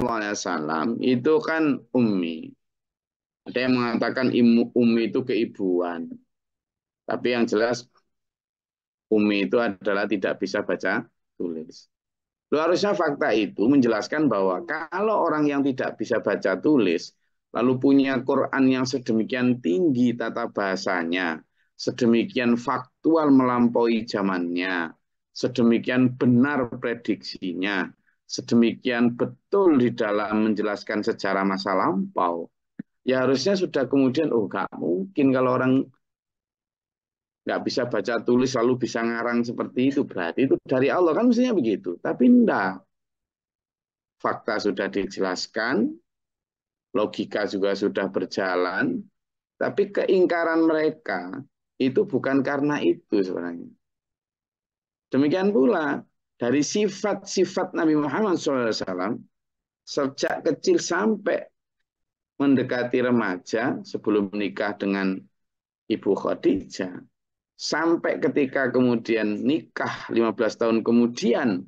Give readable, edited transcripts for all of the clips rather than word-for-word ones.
Shallallahu Alaihi Wasallam itu kan ummi. Ada yang mengatakan ummi itu keibuan. Tapi yang jelas ummi itu adalah tidak bisa baca tulis. Lalu harusnya fakta itu menjelaskan bahwa kalau orang yang tidak bisa baca tulis, lalu punya Quran yang sedemikian tinggi tata bahasanya, sedemikian faktual melampaui zamannya, sedemikian benar prediksinya, sedemikian betul di dalam menjelaskan sejarah masa lampau, ya harusnya sudah kemudian, oh nggak mungkin kalau orang nggak bisa baca tulis lalu bisa ngarang seperti itu, berarti itu dari Allah kan mestinya begitu. Tapi enggak, fakta sudah dijelaskan, logika juga sudah berjalan, tapi keingkaran mereka itu bukan karena itu sebenarnya. Demikian pula dari sifat-sifat Nabi Muhammad SAW sejak kecil sampai mendekati remaja sebelum menikah dengan Ibu Khadijah, sampai ketika kemudian nikah 15 tahun kemudian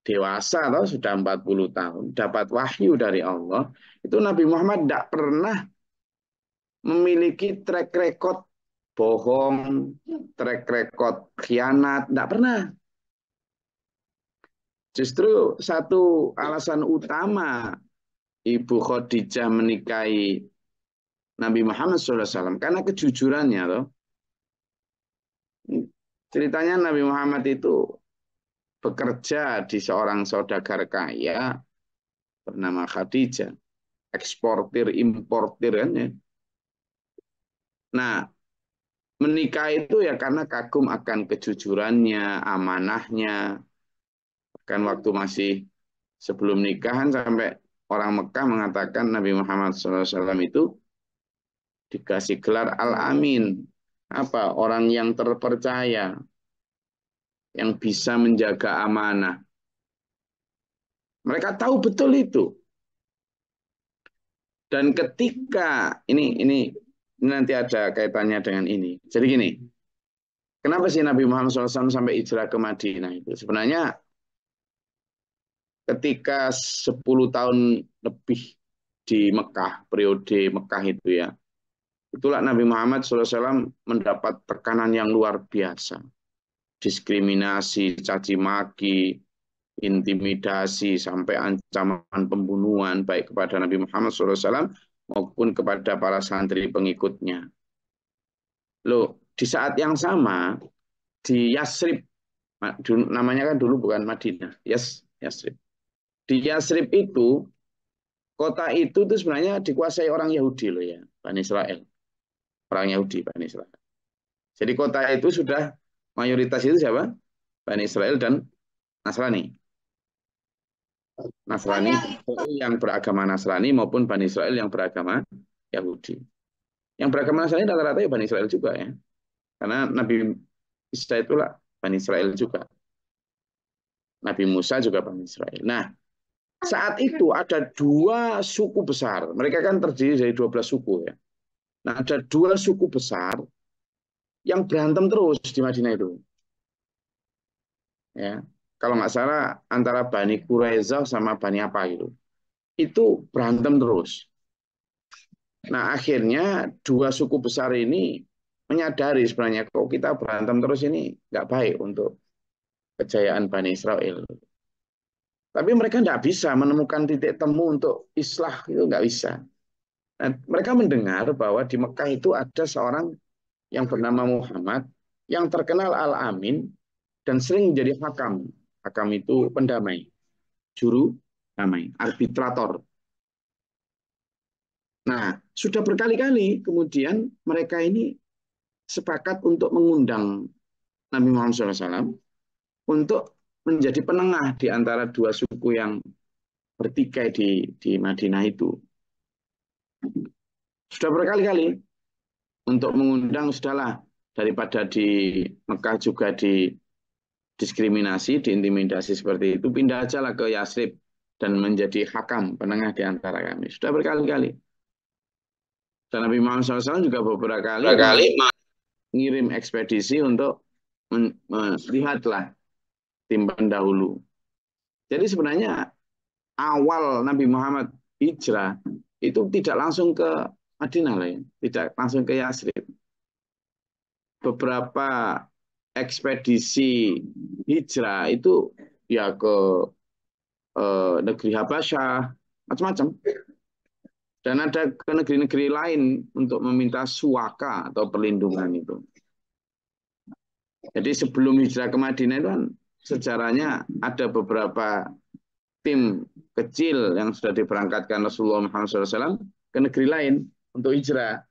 dewasa atau sudah 40 tahun dapat wahyu dari Allah, itu Nabi Muhammad tidak pernah memiliki track record bohong, track record khianat, tidak pernah. Justru satu alasan utama Ibu Khadijah menikahi Nabi Muhammad SAW karena kejujurannya loh. Ceritanya Nabi Muhammad itu bekerja di seorang saudagar kaya bernama Khadijah, eksportir importir kan ya. Nah, menikah itu ya karena kagum akan kejujurannya, amanahnya. Bahkan waktu masih sebelum nikahan sampai orang Mekah mengatakan Nabi Muhammad SAW itu dikasih gelar Al-Amin. Apa? Orang yang terpercaya, yang bisa menjaga amanah. Mereka tahu betul itu. Dan ketika ini nanti ada kaitannya dengan ini. Jadi gini, kenapa sih Nabi Muhammad SAW sampai hijrah ke Madinah itu? Sebenarnya ketika 10 tahun lebih di Mekah, periode Mekah itu ya, itulah Nabi Muhammad SAW mendapat tekanan yang luar biasa. Diskriminasi, caci maki, intimidasi, sampai ancaman pembunuhan, baik kepada Nabi Muhammad SAW maupun kepada para santri pengikutnya. Loh, di saat yang sama, di Yasrib, namanya kan dulu bukan Madinah, Yasrib. Di Yasrib itu, kota itu tuh sebenarnya dikuasai orang Yahudi loh ya, Bani Israel. Orang Yahudi, Bani Israel. Jadi kota itu sudah mayoritas itu siapa? Bani Israel dan Nasrani. Nasrani yang beragama Nasrani maupun Bani Israel yang beragama Yahudi. Yang beragama Nasrani rata-rata ya Bani Israel juga ya. Karena Nabi Isa itulah Bani Israel juga. Nabi Musa juga Bani Israel. Nah, saat itu ada dua suku besar. Mereka kan terdiri dari 12 suku ya. Nah, ada dua suku besar yang berantem terus di Madinah itu. Ya, kalau nggak salah antara Bani Quraisyah sama Bani apa gitu. Itu berantem terus. Nah, akhirnya dua suku besar ini menyadari sebenarnya kok kita berantem terus ini nggak baik untuk kejayaan Bani Israel. Tapi mereka nggak bisa menemukan titik temu untuk islah, itu nggak bisa. Nah, mereka mendengar bahwa di Mekah itu ada seorang yang bernama Muhammad yang terkenal Al-Amin dan sering menjadi hakam. Hakam itu pendamai, juru damai, arbitrator. Nah, sudah berkali-kali kemudian mereka ini sepakat untuk mengundang Nabi Muhammad SAW untuk menjadi penengah di antara dua suku yang bertikai di Madinah itu. Sudah berkali-kali untuk mengundang, sudahlah, daripada di Mekah juga didiskriminasi, diintimidasi seperti itu, pindah aja lah ke Yasrib dan menjadi hakam penengah di antara kami. Sudah berkali-kali. Dan Nabi Muhammad SAW juga beberapa kali mengirim ekspedisi untuk melihatlah tim pendahulu. Jadi sebenarnya awal Nabi Muhammad hijrah itu tidak langsung ke Madinah lah ya, tidak langsung ke Yasrib. Beberapa ekspedisi hijrah itu ya ke negeri Habasyah, macam-macam. Dan ada ke negeri-negeri lain untuk meminta suaka atau perlindungan itu. Jadi sebelum hijrah ke Madinah itu kan sejarahnya ada beberapa tim kecil yang sudah diberangkatkan Rasulullah Muhammad SAW ke negeri lain untuk hijrah.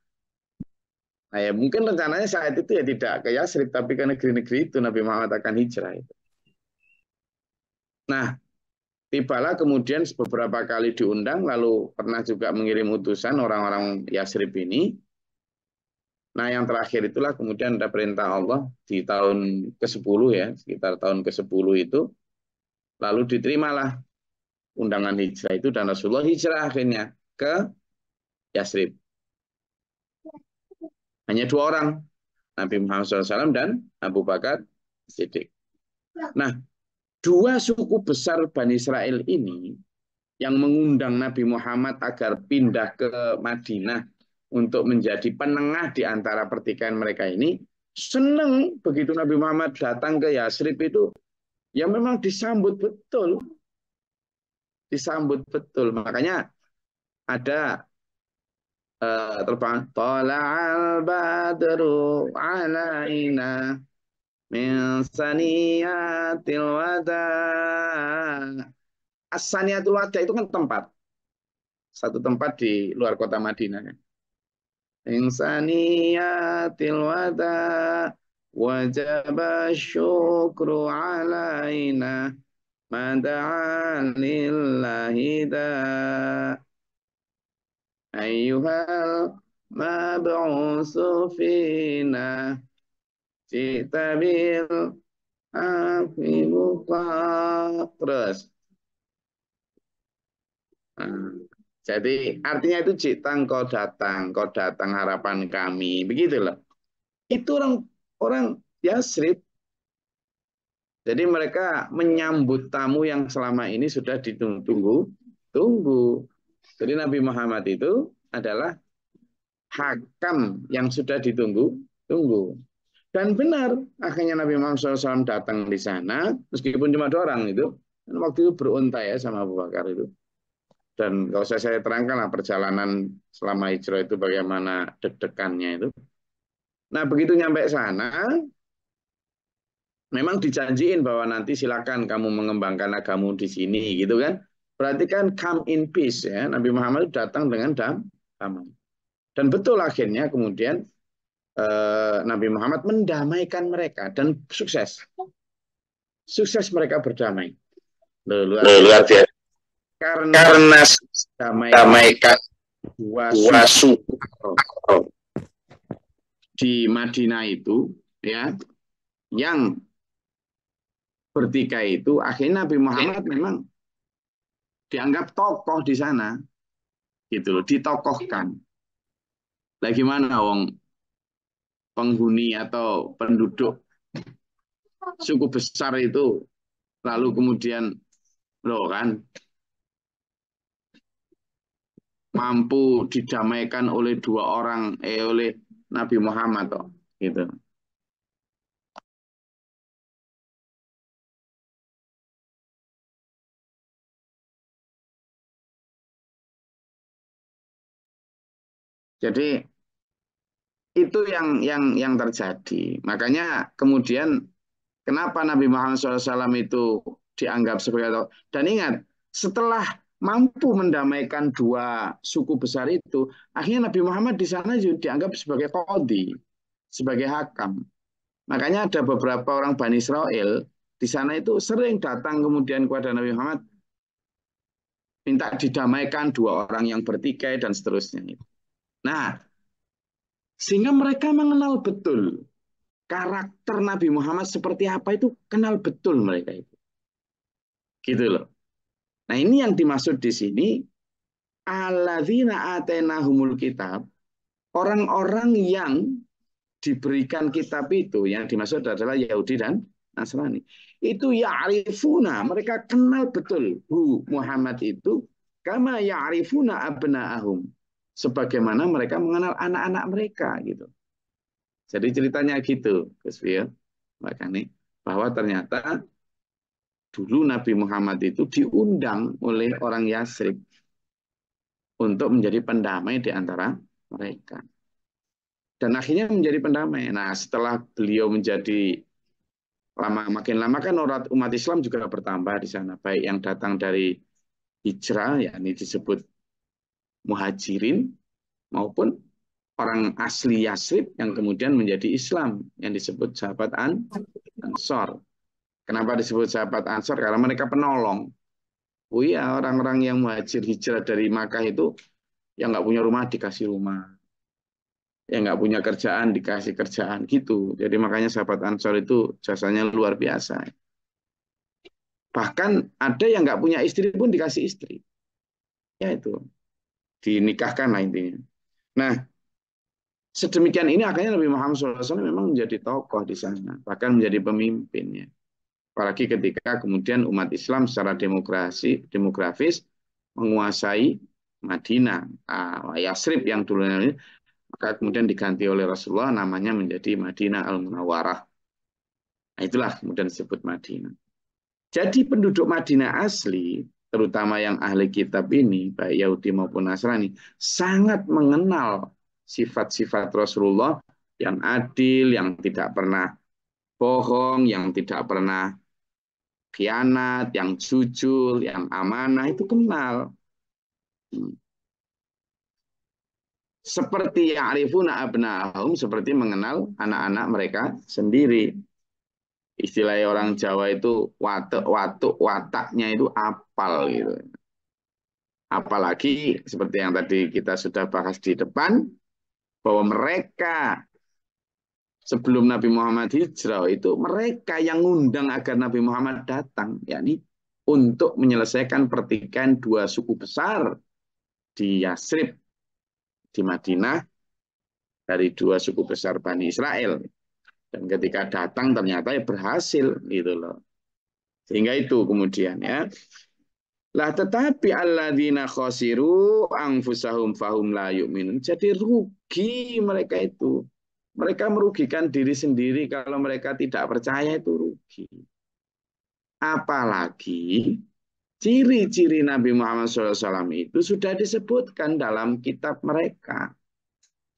Nah ya mungkin rencananya saat itu ya tidak ke Yasrib tapi ke negeri-negeri itu Nabi Muhammad akan hijrah itu. Nah, tibalah kemudian beberapa kali diundang lalu pernah juga mengirim utusan orang-orang Yasrib ini. Nah, yang terakhir itulah kemudian ada perintah Allah di tahun ke-10 ya, sekitar tahun ke-10 itu lalu diterimalah undangan hijrah itu dan Rasulullah hijrah akhirnya ke Yasrib. Hanya 2 orang, Nabi Muhammad SAW dan Abu Bakar Siddiq. Nah, 2 suku besar Bani Israel ini yang mengundang Nabi Muhammad agar pindah ke Madinah untuk menjadi penengah di antara pertikaian mereka ini, senang begitu Nabi Muhammad datang ke Yasrib itu, ya memang disambut betul. Disambut betul. Makanya ada terbang Tala'al badru alaina min saniyatil wada. As-saniyatul wada itu kan tempat. Satu tempat di luar kota Madinah. Min saniyatil wada wajib syukru alaina mada'an lillahi da ayyuhal mab'usu fina Cita bil afibuka. Terus. Nah, jadi artinya itu cita kau datang harapan kami. Begitu loh. Itu orang Yasrib. Jadi mereka menyambut tamu yang selama ini sudah ditunggu. Tunggu. Jadi Nabi Muhammad itu adalah hakam yang sudah ditunggu. Dan benar, akhirnya Nabi Muhammad SAW datang di sana, meskipun cuma 2 orang itu, waktu itu beronta ya sama Abu Bakar itu. Dan kalau saya terangkan lah perjalanan selama hijrah itu bagaimana deg-degannya itu. Nah begitu nyampe sana, memang dijanjiin bahwa nanti silakan kamu mengembangkan agamamu di sini gitu kan. Berarti kan come in peace ya, Nabi Muhammad datang dengan damai. Dan betul akhirnya kemudian Nabi Muhammad mendamaikan mereka dan sukses. Sukses mereka berdamai. Luar biasa. Karena damaikan 2 suku di Madinah itu ya yang bertikai itu akhirnya Nabi Muhammad memang dianggap tokoh di sana gitu loh, ditokohkan. Lah gimana wong penghuni atau penduduk suku besar itu lalu kemudian loh kan mampu didamaikan oleh 2 orang oleh Nabi Muhammad toh gitu. Jadi itu yang terjadi. Makanya kemudian kenapa Nabi Muhammad SAW itu dianggap sebagai dan ingat setelah mampu mendamaikan 2 suku besar itu, akhirnya Nabi Muhammad di sana juga dianggap sebagai qadhi, sebagai hakam. Makanya ada beberapa orang Bani Israel di sana itu sering datang kemudian kepada Nabi Muhammad minta didamaikan 2 orang yang bertikai dan seterusnya. Nah, sehingga mereka mengenal betul karakter Nabi Muhammad seperti apa itu kenal betul mereka itu. Gitu loh. Nah, ini yang dimaksud di sini alladzina atainahumul kitab, orang-orang yang diberikan kitab itu yang dimaksud adalah Yahudi dan Nasrani. Itu ya'rifuna, mereka kenal betul Muhammad itu kama ya'rifuna abna'ahum. Sebagaimana mereka mengenal anak-anak mereka gitu. Jadi ceritanya gitu, Gus Fir. Makanya bahwa ternyata dulu Nabi Muhammad itu diundang oleh orang Yasrib untuk menjadi pendamai di antara mereka. Dan akhirnya menjadi pendamai. Nah, setelah beliau menjadi makin lama kan umat Islam juga bertambah di sana, baik yang datang dari hijrah, yakni disebut muhajirin, maupun orang asli Yasrib yang kemudian menjadi Islam, yang disebut sahabat Ansor. Kenapa disebut sahabat Ansor? Karena mereka penolong. Oh iya, orang-orang yang muhajir hijrah dari Makkah itu yang nggak punya rumah dikasih rumah, yang nggak punya kerjaan dikasih kerjaan gitu. Jadi makanya sahabat Ansor itu jasanya luar biasa. Bahkan ada yang nggak punya istri pun dikasih istri. Ya itu, dinikahkan lah intinya. Nah, sedemikian ini akhirnya Nabi Muhammad SAW memang menjadi tokoh di sana, bahkan menjadi pemimpinnya. Apalagi ketika kemudian umat Islam secara demografis menguasai Madinah, Yasrib yang dulunya, maka kemudian diganti oleh Rasulullah namanya menjadi Madinah Al-Munawwarah. Nah, itulah kemudian disebut Madinah. Jadi penduduk Madinah asli, terutama yang ahli kitab ini, baik Yahudi maupun Nasrani, sangat mengenal sifat-sifat Rasulullah yang adil, yang tidak pernah bohong, yang tidak pernah khianat, yang jujur, yang amanah, itu kenal. Seperti ya'rifuna abna'ahum, seperti mengenal anak-anak mereka sendiri. Istilah orang Jawa itu watuk, wataknya itu apal gitu. Apalagi seperti yang tadi kita sudah bahas di depan, bahwa mereka sebelum Nabi Muhammad hijrah itu mereka yang ngundang agar Nabi Muhammad datang, yakni untuk menyelesaikan pertikaian dua suku besar di Yasrib, di Madinah, dari dua suku besar Bani Israel. Dan ketika datang ternyata ya berhasil gitu loh. Sehingga itu kemudian ya. Lah tetapi alladzina khasiru anfusahum fahum la yu'minun. Jadi rugi mereka itu. Mereka merugikan diri sendiri kalau mereka tidak percaya, itu rugi. Apalagi ciri-ciri Nabi Muhammad SAW itu sudah disebutkan dalam kitab mereka.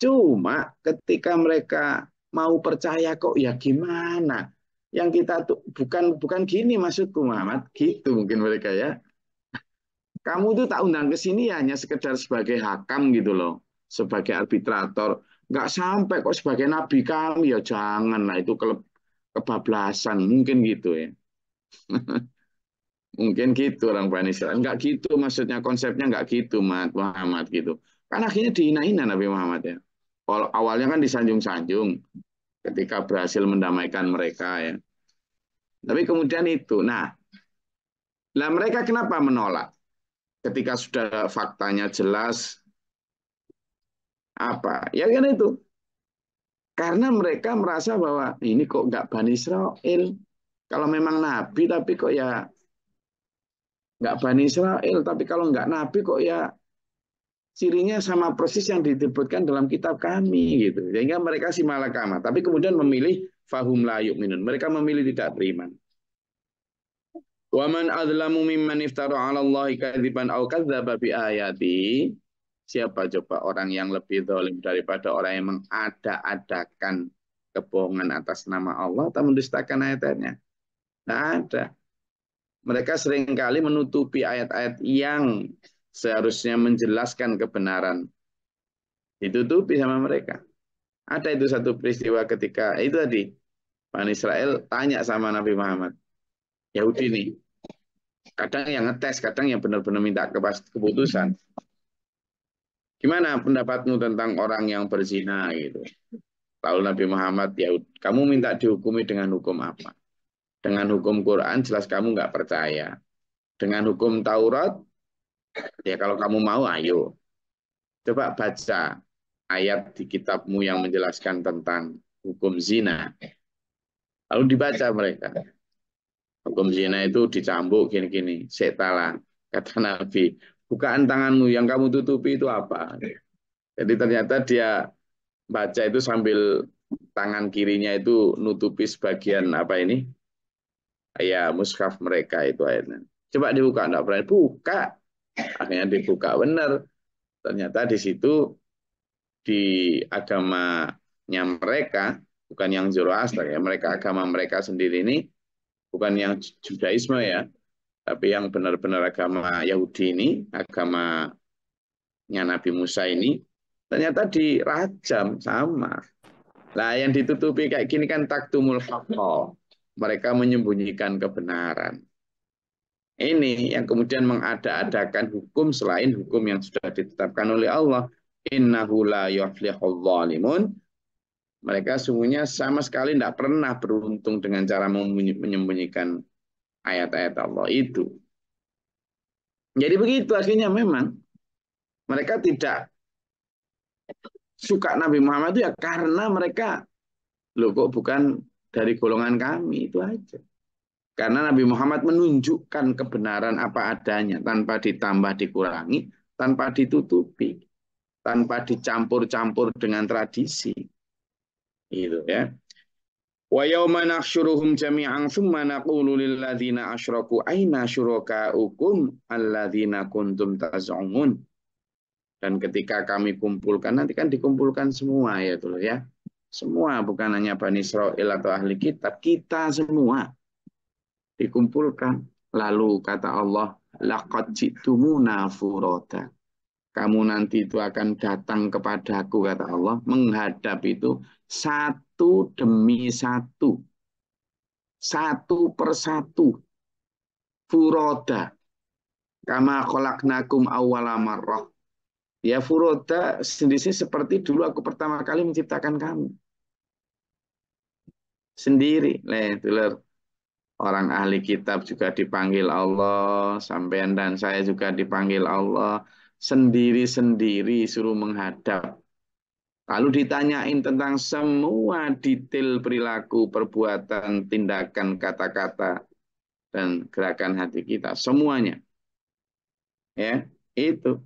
Cuma ketika mereka mau percaya kok ya gimana? Yang kita tuh bukan gini maksudku Muhammad, gitu mungkin mereka ya. Kamu tuh tak undang ke sini hanya sekedar sebagai hakam gitu loh, sebagai arbitrator. Nggak sampai kok sebagai nabi kami, ya jangan lah, itu kebablasan mungkin gitu ya. Mungkin gitu orang Bani Israel. Nggak gitu maksudnya, konsepnya nggak gitu Muhammad gitu. Kan akhirnya dihina-hina Nabi Muhammad ya. Awalnya kan disanjung-sanjung ketika berhasil mendamaikan mereka ya. Tapi kemudian itu, nah, lah mereka kenapa menolak? Ketika sudah faktanya jelas, apa? Ya kan itu. Karena mereka merasa bahwa ini kok nggak Bani Israel. Kalau memang Nabi, tapi kok ya nggak Bani Israel. Tapi kalau nggak Nabi kok ya cirinya sama persis yang disebutkan dalam kitab kami gitu. Sehingga mereka si malakama. Tapi kemudian memilih fahum la yu'minun. Mereka memilih tidak beriman. Wa man adzlamu mimman iftara 'ala Allahi kadziban aw kadzdzaba bi ayati. Siapa coba orang yang lebih zalim daripada orang yang mengada-adakan kebohongan atas nama Allah atau mendustakan ayat-ayatnya? Tidak ada. Mereka seringkali menutupi ayat-ayat yang seharusnya menjelaskan kebenaran. Ditutupi sama mereka. Ada itu satu peristiwa ketika itu tadi Bani Israel tanya sama Nabi Muhammad. Yahudi nih. Kadang yang ngetes, kadang yang benar-benar minta keputusan. Gimana pendapatmu tentang orang yang berzina gitu? Lalu Nabi Muhammad, ya kamu minta dihukumi dengan hukum apa? Dengan hukum Quran jelas kamu nggak percaya. Dengan hukum Taurat, ya kalau kamu mau ayo. Coba baca ayat di kitabmu yang menjelaskan tentang hukum zina. Lalu dibaca mereka. Hukum zina itu dicambuk gini-gini. Setalah, kata Nabi. Bukaan tanganmu yang kamu tutupi itu apa? Jadi ternyata dia baca itu sambil tangan kirinya itu nutupi sebagian apa ini? Ya, mushaf mereka itu ayatnya. Coba dibuka, enggak berani buka. Akhirnya dibuka benar. Ternyata di situ di agamanya mereka, bukan yang Zoroaster ya, mereka agama mereka sendiri ini bukan yang Judaisme ya, tapi yang benar-benar agama Yahudi ini, agamanya Nabi Musa ini, ternyata dirajam sama. Lah yang ditutupi kayak gini kan taktumul haqqa. Mereka menyembunyikan kebenaran. Ini yang kemudian mengada-adakan hukum selain hukum yang sudah ditetapkan oleh Allah. Innahu la yuflihul zalimun. Mereka sungguhnya sama sekali tidak pernah beruntung dengan cara menyembunyikan ayat-ayat Allah itu. Jadi begitu akhirnya memang mereka tidak suka Nabi Muhammad itu ya karena mereka loh kok bukan dari golongan kami itu aja. Karena Nabi Muhammad menunjukkan kebenaran apa adanya tanpa ditambah dikurangi, tanpa ditutupi, tanpa dicampur-campur dengan tradisi. Gitu ya. Wa yauma nahsyuruhum jami'an tsumma naqulu lil ladzina asyraku aina syurakaukum alladzina kuntum taz'umun. Dan ketika kami kumpulkan, nanti kan dikumpulkan semua ya tuh ya. Semua bukan hanya Bani Israel atau ahli kitab, kita semua dikumpulkan. Lalu kata Allah, laqad ji'tumuna furada. Kamu nanti itu akan datang kepadaku kata Allah, menghadap itu satu demi satu. Satu persatu. Furoda. Kama khalaqnakum awwala marrah. Ya furoda sendiri seperti dulu aku pertama kali menciptakan kamu. Sendiri. Orang ahli kitab juga dipanggil Allah. Sampean dan saya juga dipanggil Allah. Sendiri-sendiri suruh menghadap. Lalu ditanyain tentang semua detail perilaku, perbuatan, tindakan, kata-kata, dan gerakan hati kita. Semuanya. Ya, itu.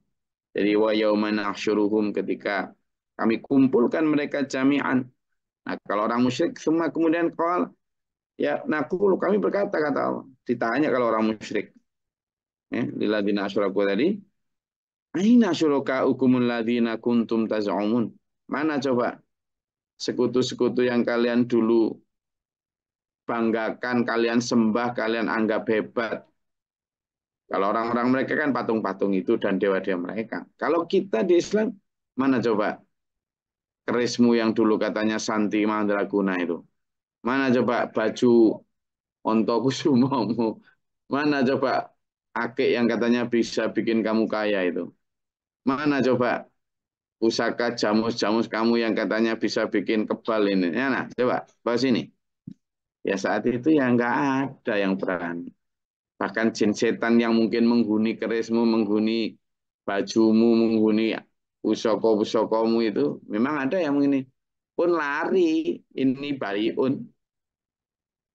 Jadi wa yauma nahsyuruhum ketika kami kumpulkan mereka jami'an. Nah, kalau orang musyrik semua kemudian qala ya naqulu kami berkata kata Allah. Ditanya kalau orang musyrik. Ya, lilladzina asyraku tadi, aina syurakaukumul ladzina kuntum taz'umun? Mana coba sekutu-sekutu yang kalian dulu banggakan, kalian sembah, kalian anggap hebat. Kalau orang-orang mereka kan patung-patung itu dan dewa-dewa mereka. Kalau kita di Islam, mana coba kerismu yang dulu katanya Santi Mandraguna itu? Mana coba baju Ontokusumomu? Mana coba akik yang katanya bisa bikin kamu kaya itu? Mana coba pusaka jamus-jamus kamu yang katanya bisa bikin kebal ini? Ya, nah, coba bahas ini. Ya saat itu ya nggak ada yang berani. Bahkan jin setan yang mungkin menghuni kerismu, menghuni bajumu, menghuni pusaka-pusakamu itu, memang ada yang ini pun lari. Ini bariun.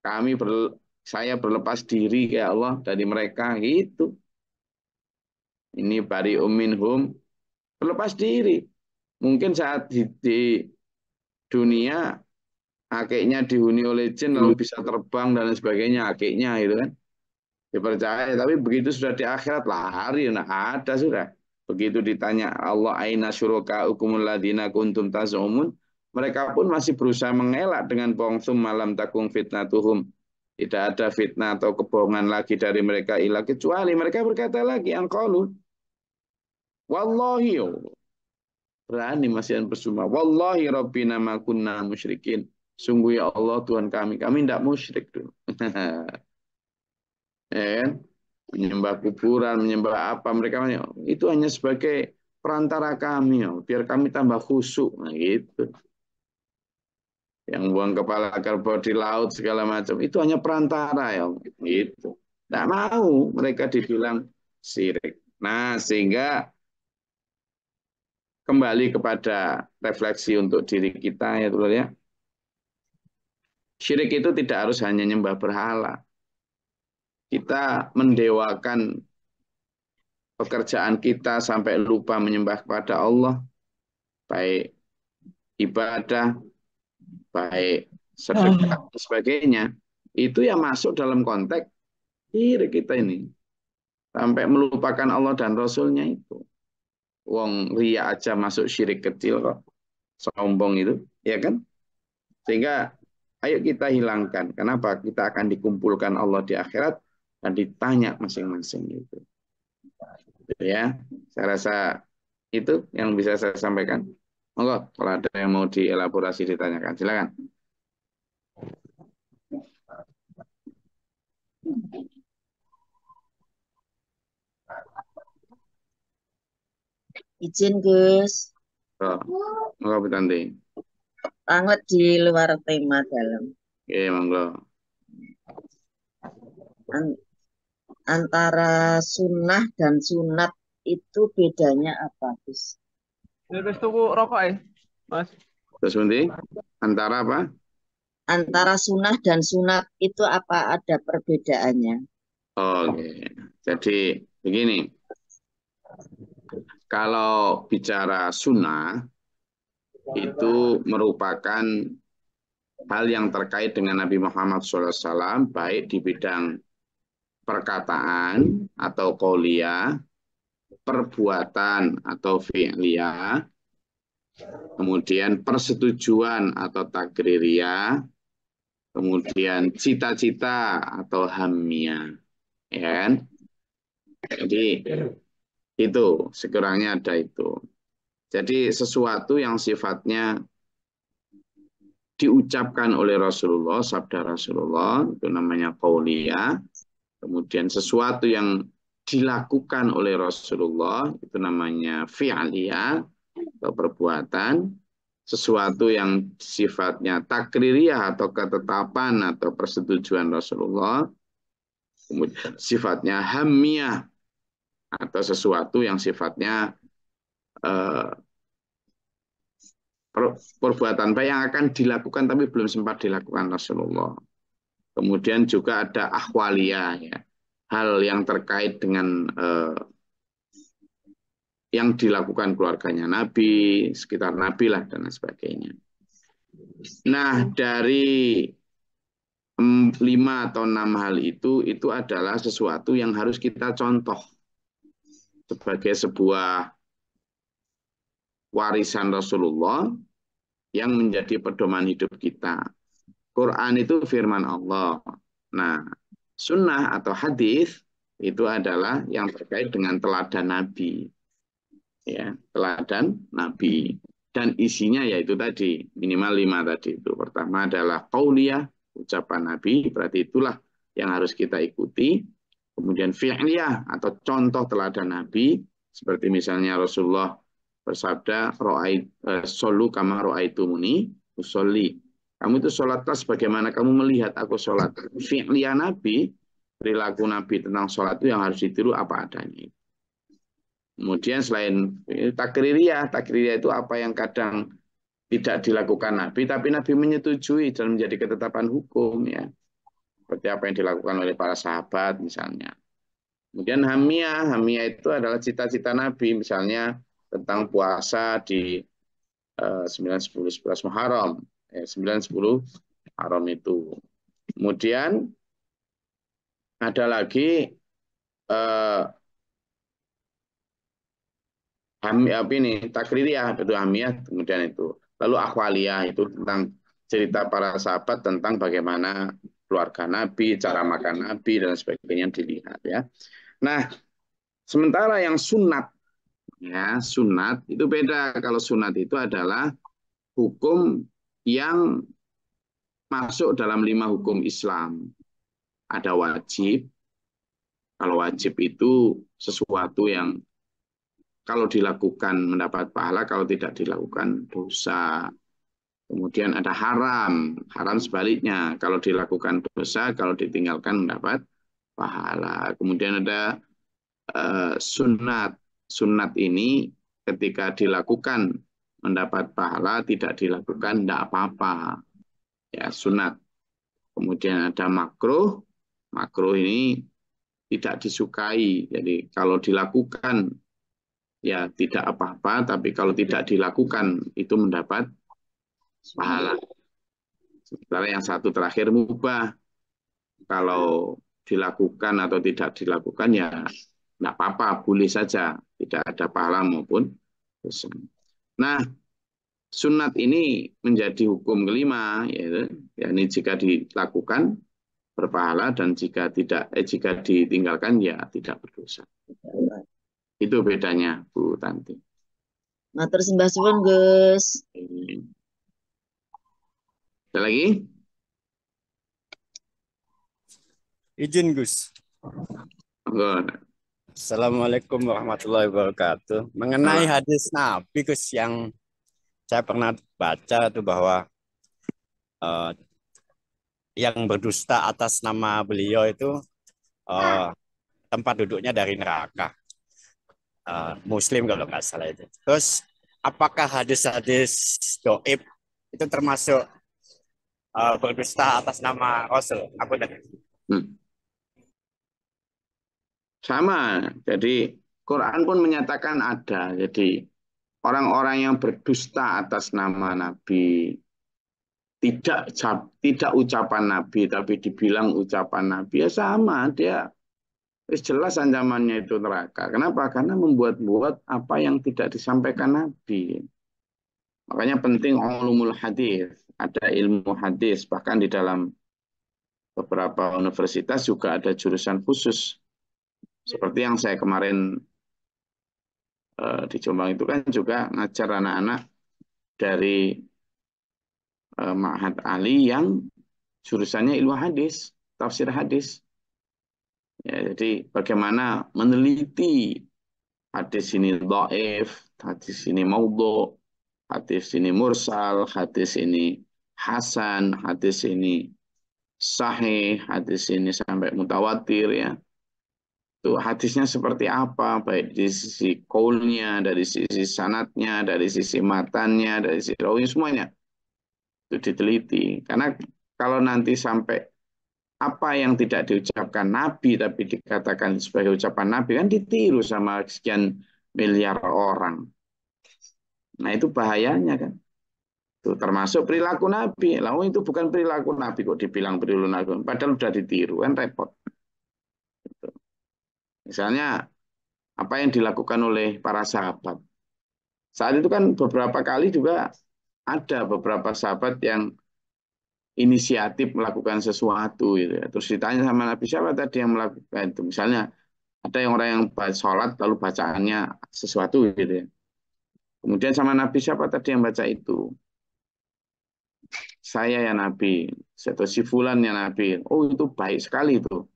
Kami saya berlepas diri ya Allah dari mereka gitu. Ini bariun minhum berlepas diri. Mungkin saat di dunia akiknya dihuni oleh jin lalu bisa terbang dan sebagainya akiknya itu kan dipercaya, tapi begitu sudah di akhirat lari, nah ada sudah. Begitu ditanya Allah aina syurakaukumul ladzina kuntum tazumun, mereka pun masih berusaha mengelak dengan bohong malam takung fitnatuhum. Tidak ada fitnah atau kebohongan lagi dari mereka ilah kecuali mereka berkata lagi angqalu wallahi berani masih bersumpah wallahi rabbina ma kunna musyrikin. Sungguh ya Allah Tuhan kami tidak musyrik dulu. Ya kan? Menyembah kuburan, menyembah apa mereka itu hanya sebagai perantara kami, ya, biar kami tambah khusyuk, nah, gitu. Yang buang kepala kerbau di laut segala macam itu hanya perantara ya, gitu. Tidak mau mereka dibilang syirik. Nah, sehingga kembali kepada refleksi untuk diri kita ya, ya. Syirik itu tidak harus hanya nyembah berhala. Kita mendewakan pekerjaan kita sampai lupa menyembah kepada Allah, baik ibadah, baik sedekah, dan sebagainya. Itu yang masuk dalam konteks syirik kita ini. Sampai melupakan Allah dan Rasulnya itu. Wong ria aja masuk syirik kecil kok. Sombong itu, ya kan? Sehingga ayo kita hilangkan. Kenapa? Kita akan dikumpulkan Allah di akhirat dan ditanya masing-masing itu. Ya, saya rasa itu yang bisa saya sampaikan. Monggo, kalau ada yang mau dielaborasi ditanyakan, silakan. Izin Gus, Oh, monggo Bu Tanti. sangat di luar tema dalam. Oke, monggo. An- Antara sunnah dan sunat itu bedanya apa, Gus? Wis tuku rokok ya, Mas. Terus nanti antara apa? Antara sunnah dan sunat itu apa ada perbedaannya? Oke, jadi begini. Kalau bicara sunnah itu merupakan hal yang terkait dengan Nabi Muhammad SAW, baik di bidang perkataan atau qauliyah, perbuatan atau fi'liyah, kemudian persetujuan atau takririyah, kemudian cita-cita atau hamiyah. Ya kan? Jadi itu sekurangnya ada itu. Jadi sesuatu yang sifatnya diucapkan oleh Rasulullah, sabda Rasulullah, itu namanya qauliyah. Kemudian sesuatu yang dilakukan oleh Rasulullah, itu namanya fi'liyah atau perbuatan. Sesuatu yang sifatnya takririyah atau ketetapan atau persetujuan Rasulullah. Kemudian sifatnya hamiyah atau sesuatu yang sifatnya eh, perbuatan baik yang akan dilakukan tapi belum sempat dilakukan Rasulullah. Kemudian juga ada ahwaliyah, ya, hal yang terkait dengan yang dilakukan keluarganya Nabi, sekitar Nabi lah dan sebagainya. Nah, dari 5 atau 6 hal itu adalah sesuatu yang harus kita contoh sebagai sebuah warisan Rasulullah yang menjadi pedoman hidup kita. Quran itu firman Allah. Nah, sunnah atau hadis itu adalah yang terkait dengan teladan Nabi. Ya, teladan Nabi. Dan isinya yaitu tadi, minimal 5 tadi itu. Pertama adalah qauliyah, ucapan Nabi, berarti itulah yang harus kita ikuti. Kemudian fi'liyah atau contoh teladan Nabi, seperti misalnya Rasulullah bersabda, "Shollu kama ra'aitumuni usolli." Kamu itu sholatlah sebagaimana kamu melihat aku sholat. Fi'liyah Nabi, perilaku Nabi tentang sholat itu yang harus ditiru apa adanya. Kemudian selain takririyah, takririyah itu apa yang kadang tidak dilakukan Nabi, tapi Nabi menyetujui dan menjadi ketetapan hukum, ya. Seperti apa yang dilakukan oleh para sahabat misalnya. Kemudian hamiyah, hamiyah itu adalah cita-cita Nabi, misalnya tentang puasa di 9, 10, 11 Muharram, 9, 10 Muharram itu. Kemudian ada lagi eh, takririyah itu hamiyah, kemudian itu lalu akhwaliyah itu tentang cerita para sahabat tentang bagaimana keluarga Nabi, cara makan Nabi dan sebagainya dilihat, ya. Nah, sementara yang sunat, ya, sunat itu beda. Kalau sunat itu adalah hukum yang masuk dalam 5 hukum Islam. Ada wajib. Kalau wajib itu sesuatu yang kalau dilakukan mendapat pahala, kalau tidak dilakukan dosa. Kemudian ada haram, haram sebaliknya. Kalau dilakukan dosa, kalau ditinggalkan mendapat pahala. Kemudian ada sunat. Sunat ini ketika dilakukan mendapat pahala, tidak dilakukan tidak apa-apa. Ya, sunat. Kemudian ada makruh. Makruh ini tidak disukai. Jadi kalau dilakukan ya tidak apa-apa, tapi kalau tidak dilakukan itu mendapat pahala. Sementara yang satu terakhir mubah. Kalau dilakukan atau tidak dilakukan ya tidak apa-apa, boleh saja. Tidak ada pahala maupun dosa. Nah, sunat ini menjadi hukum kelima, yaitu yakni jika dilakukan berpahala dan jika ditinggalkan ya tidak berdosa. Itu bedanya, Bu Tanti. Matur sembah suwun, Gus. Ada lagi? Izin Gus. Assalamualaikum warahmatullahi wabarakatuh. Mengenai hadis Nabi Gus yang saya pernah baca itu bahwa yang berdusta atas nama beliau itu tempat duduknya dari neraka. Muslim kalau nggak salah itu. Terus apakah hadis-hadis doib itu termasuk berdusta atas nama Rasul? Aku tadi. Sama, jadi Quran pun menyatakan ada. Jadi orang-orang yang berdusta atas nama Nabi, tidak ucapan Nabi, tapi dibilang ucapan Nabi, ya sama. Dia jelas ancamannya itu neraka. Kenapa? Karena membuat-buat apa yang tidak disampaikan Nabi. Makanya penting ulumul hadis. Ada ilmu hadis. Bahkan di dalam beberapa universitas juga ada jurusan khusus. Seperti yang saya kemarin di Jombang itu kan juga ngajar anak-anak dari Ma'had Ali yang jurusannya ilmu hadis, tafsir hadis. Ya, jadi bagaimana meneliti hadis ini dhaif, hadis ini maudhu, hadis ini mursal, hadis ini hasan, hadis ini sahih, hadis ini sampai mutawatir ya. Itu hadisnya seperti apa, baik di sisi qaulnya, dari sisi sanadnya, dari sisi matannya, dari sisi rawi, semuanya itu diteliti. Karena kalau nanti sampai apa yang tidak diucapkan Nabi tapi dikatakan sebagai ucapan Nabi kan ditiru sama sekian miliar orang. Nah itu bahayanya kan. Itu termasuk perilaku Nabi. Lalu itu bukan perilaku Nabi kok dibilang perilaku Nabi. Padahal sudah ditiru kan repot. Misalnya apa yang dilakukan oleh para sahabat. Saat itu kan beberapa kali juga ada beberapa sahabat yang inisiatif melakukan sesuatu gitu ya. Terus ditanya sama Nabi, siapa tadi yang melakukan itu? Misalnya ada yang orang yang sholat lalu bacaannya sesuatu gitu ya. Kemudian sama Nabi, siapa tadi yang baca itu? Saya ya Nabi, atau si fulan ya Nabi. Oh itu baik sekali itu.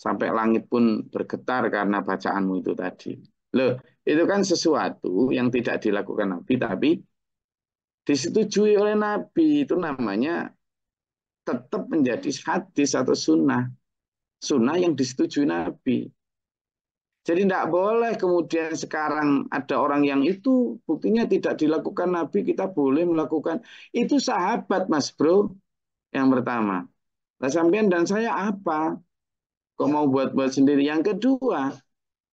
Sampai langit pun bergetar karena bacaanmu itu tadi. Loh, itu kan sesuatu yang tidak dilakukan Nabi, tapi disetujui oleh Nabi. Itu namanya tetap menjadi hadis atau sunnah. Sunnah yang disetujui Nabi. Jadi tidak boleh kemudian sekarang ada orang yang itu buktinya tidak dilakukan Nabi, kita boleh melakukan. Itu sahabat Mas Bro, yang pertama. Nah, sampean dan saya apa? Kok mau buat-buat sendiri? Yang kedua,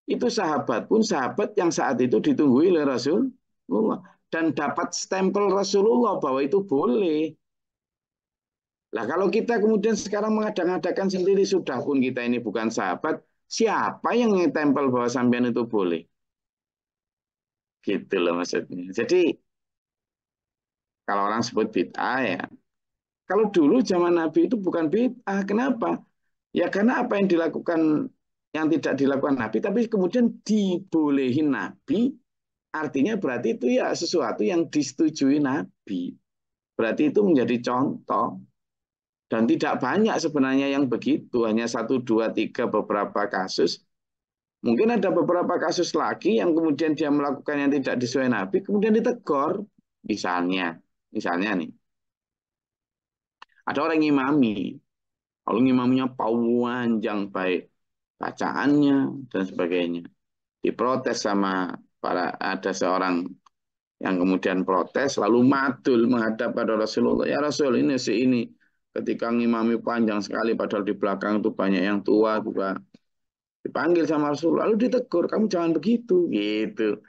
itu sahabat pun sahabat yang saat itu ditunggu oleh Rasulullah. Dan dapat stempel Rasulullah bahwa itu boleh. Nah kalau kita kemudian sekarang mengadakan sendiri, sudah pun kita ini bukan sahabat, siapa yang ngetempel bahwa sampean itu boleh? Gitu loh maksudnya. Jadi kalau orang sebut bid'ah ya, kalau dulu zaman Nabi itu bukan bid'ah. Kenapa? Ya karena apa yang dilakukan, yang tidak dilakukan Nabi, tapi kemudian dibolehin Nabi, artinya berarti itu ya sesuatu yang disetujui Nabi. Berarti itu menjadi contoh. Dan tidak banyak sebenarnya yang begitu, hanya 1, 2, 3 beberapa kasus. Mungkin ada beberapa kasus lagi yang kemudian dia melakukan yang tidak sesuai Nabi, kemudian ditegur. Misalnya nih, ada orang imami, lalu imamnya panjang baik bacaannya dan sebagainya. Diprotes sama ada seorang yang kemudian protes, lalu madul menghadap pada Rasulullah. Ya Rasul, ini ketika ngimami panjang sekali padahal di belakang itu banyak yang tua juga dipanggil sama Rasul lalu ditegur, kamu jangan begitu gitu.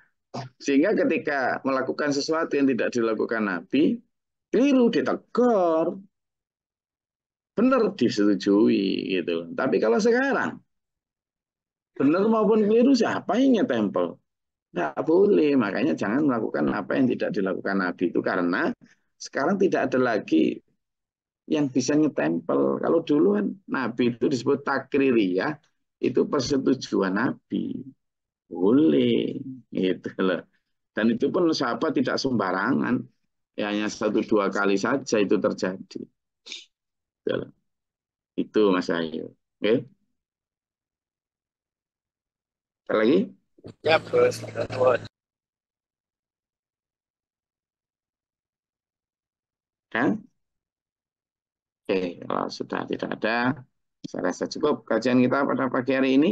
Sehingga ketika melakukan sesuatu yang tidak dilakukan Nabi, keliru ditegur, benar disetujui gitu. Tapi kalau sekarang benar maupun keliru siapa yang nyetempel? Nggak boleh, makanya jangan melakukan apa yang tidak dilakukan Nabi itu karena sekarang tidak ada lagi yang bisa nyetempel. Kalau dulu kan Nabi itu disebut takriri ya, itu persetujuan Nabi. Boleh, gitu loh. Dan itu pun sahabat tidak sembarangan. Ya, hanya 1-2 kali saja itu terjadi. Gitu loh. Itu Mas Ayu. Oke. Ada lagi? Ya, terus. Dan? Oke, kalau sudah tidak ada, saya rasa cukup kajian kita pada pagi hari ini.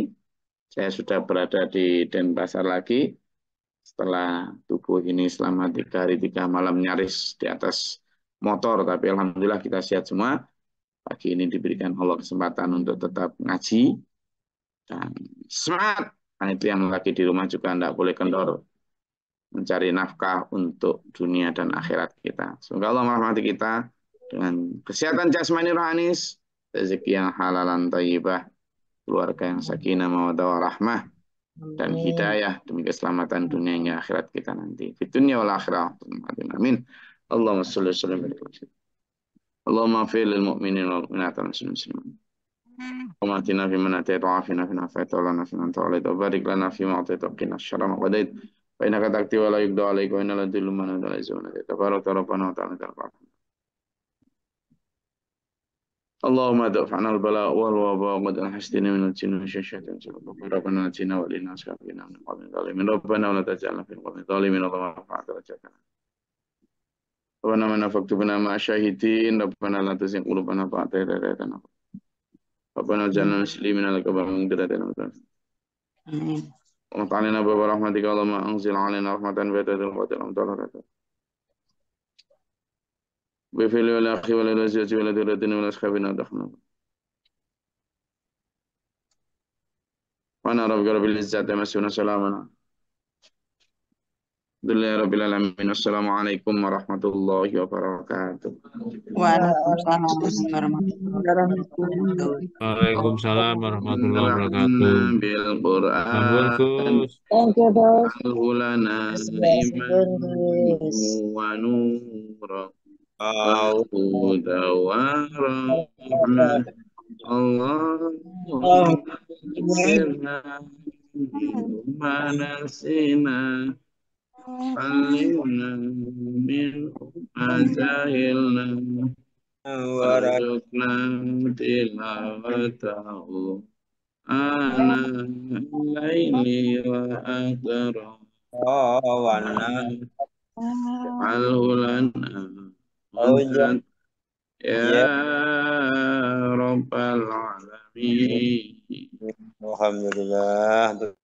Saya sudah berada di Denpasar lagi. Setelah tubuh ini selama 3 hari 3 malam nyaris di atas motor. Tapi Alhamdulillah kita sehat semua. Pagi ini diberikan Allah kesempatan untuk tetap ngaji. Dan semangat. Nah, itu yang lagi di rumah juga tidak boleh kendor. Mencari nafkah untuk dunia dan akhirat kita. Semoga Allah merahmati kita dengan kesehatan jasmani rohani, rezeki yang halalan thayyibah, keluarga yang sakinah mawaddah warahmah, dan hidayah demi keselamatan dunia hingga akhirat kita nanti. Di dunia wal akhirah. Amin. Allahumma sholli wa sallim ala Muhammad. Allahumma fil lil mu'minin wal mu'minat wal muslimin. Allahumma atina fi man atayta wa afina fi man afayta wa lana fi man tawallayta wa barik lana fi ma atayta wa qina syarra ma qadait. Fa innaka taqdi wa la yuqda alayka wa innaka la tudillu man la yazuna. Tabaraka rabbana wa ta'ala tarfa. اللهم ادفع عنا البلاء والوباء وقد الحسدنا من الجن والشياطين ربنا اتنا ولنا سكينة من قوم ظالمين ربنا ولا تجعلنا في القوم الظالمين اللهم ارفع درجاتنا ربنا من فاكتبنا مع الشاهدين ربنا لا تزغ قلوبنا بعد إذ هديتنا ربنا اجعلنا مسلمين لك ومن ذريتنا ومتع علينا باب رحمتك اللهم انزل علينا رحمة بيدك القدر ومطهرة بفعل والأخي والأزواج والذرية والأصحابنا ودخلنا وأنا ربك رب العزة مسؤول سلامنا الحمد لله رب العالمين السلام عليكم ورحمة الله وبركاته Waalaikumsalam warahmatullahi wabarakatuh. Waalaikumsalam warahmatullahi wabarakatuh. بالقرآن Sambung Gus. Thank you, Dos. لنا Yes, إيمانا yes. ونورا Oh, وهدى ورحمة اللهم اغفرنا مما نسينا علمنا منه ما جهلنا وارزقنا تلاوته آناء الليل وأطراف اجعله لنا حجة يا رب العالمين Alhamdulillah.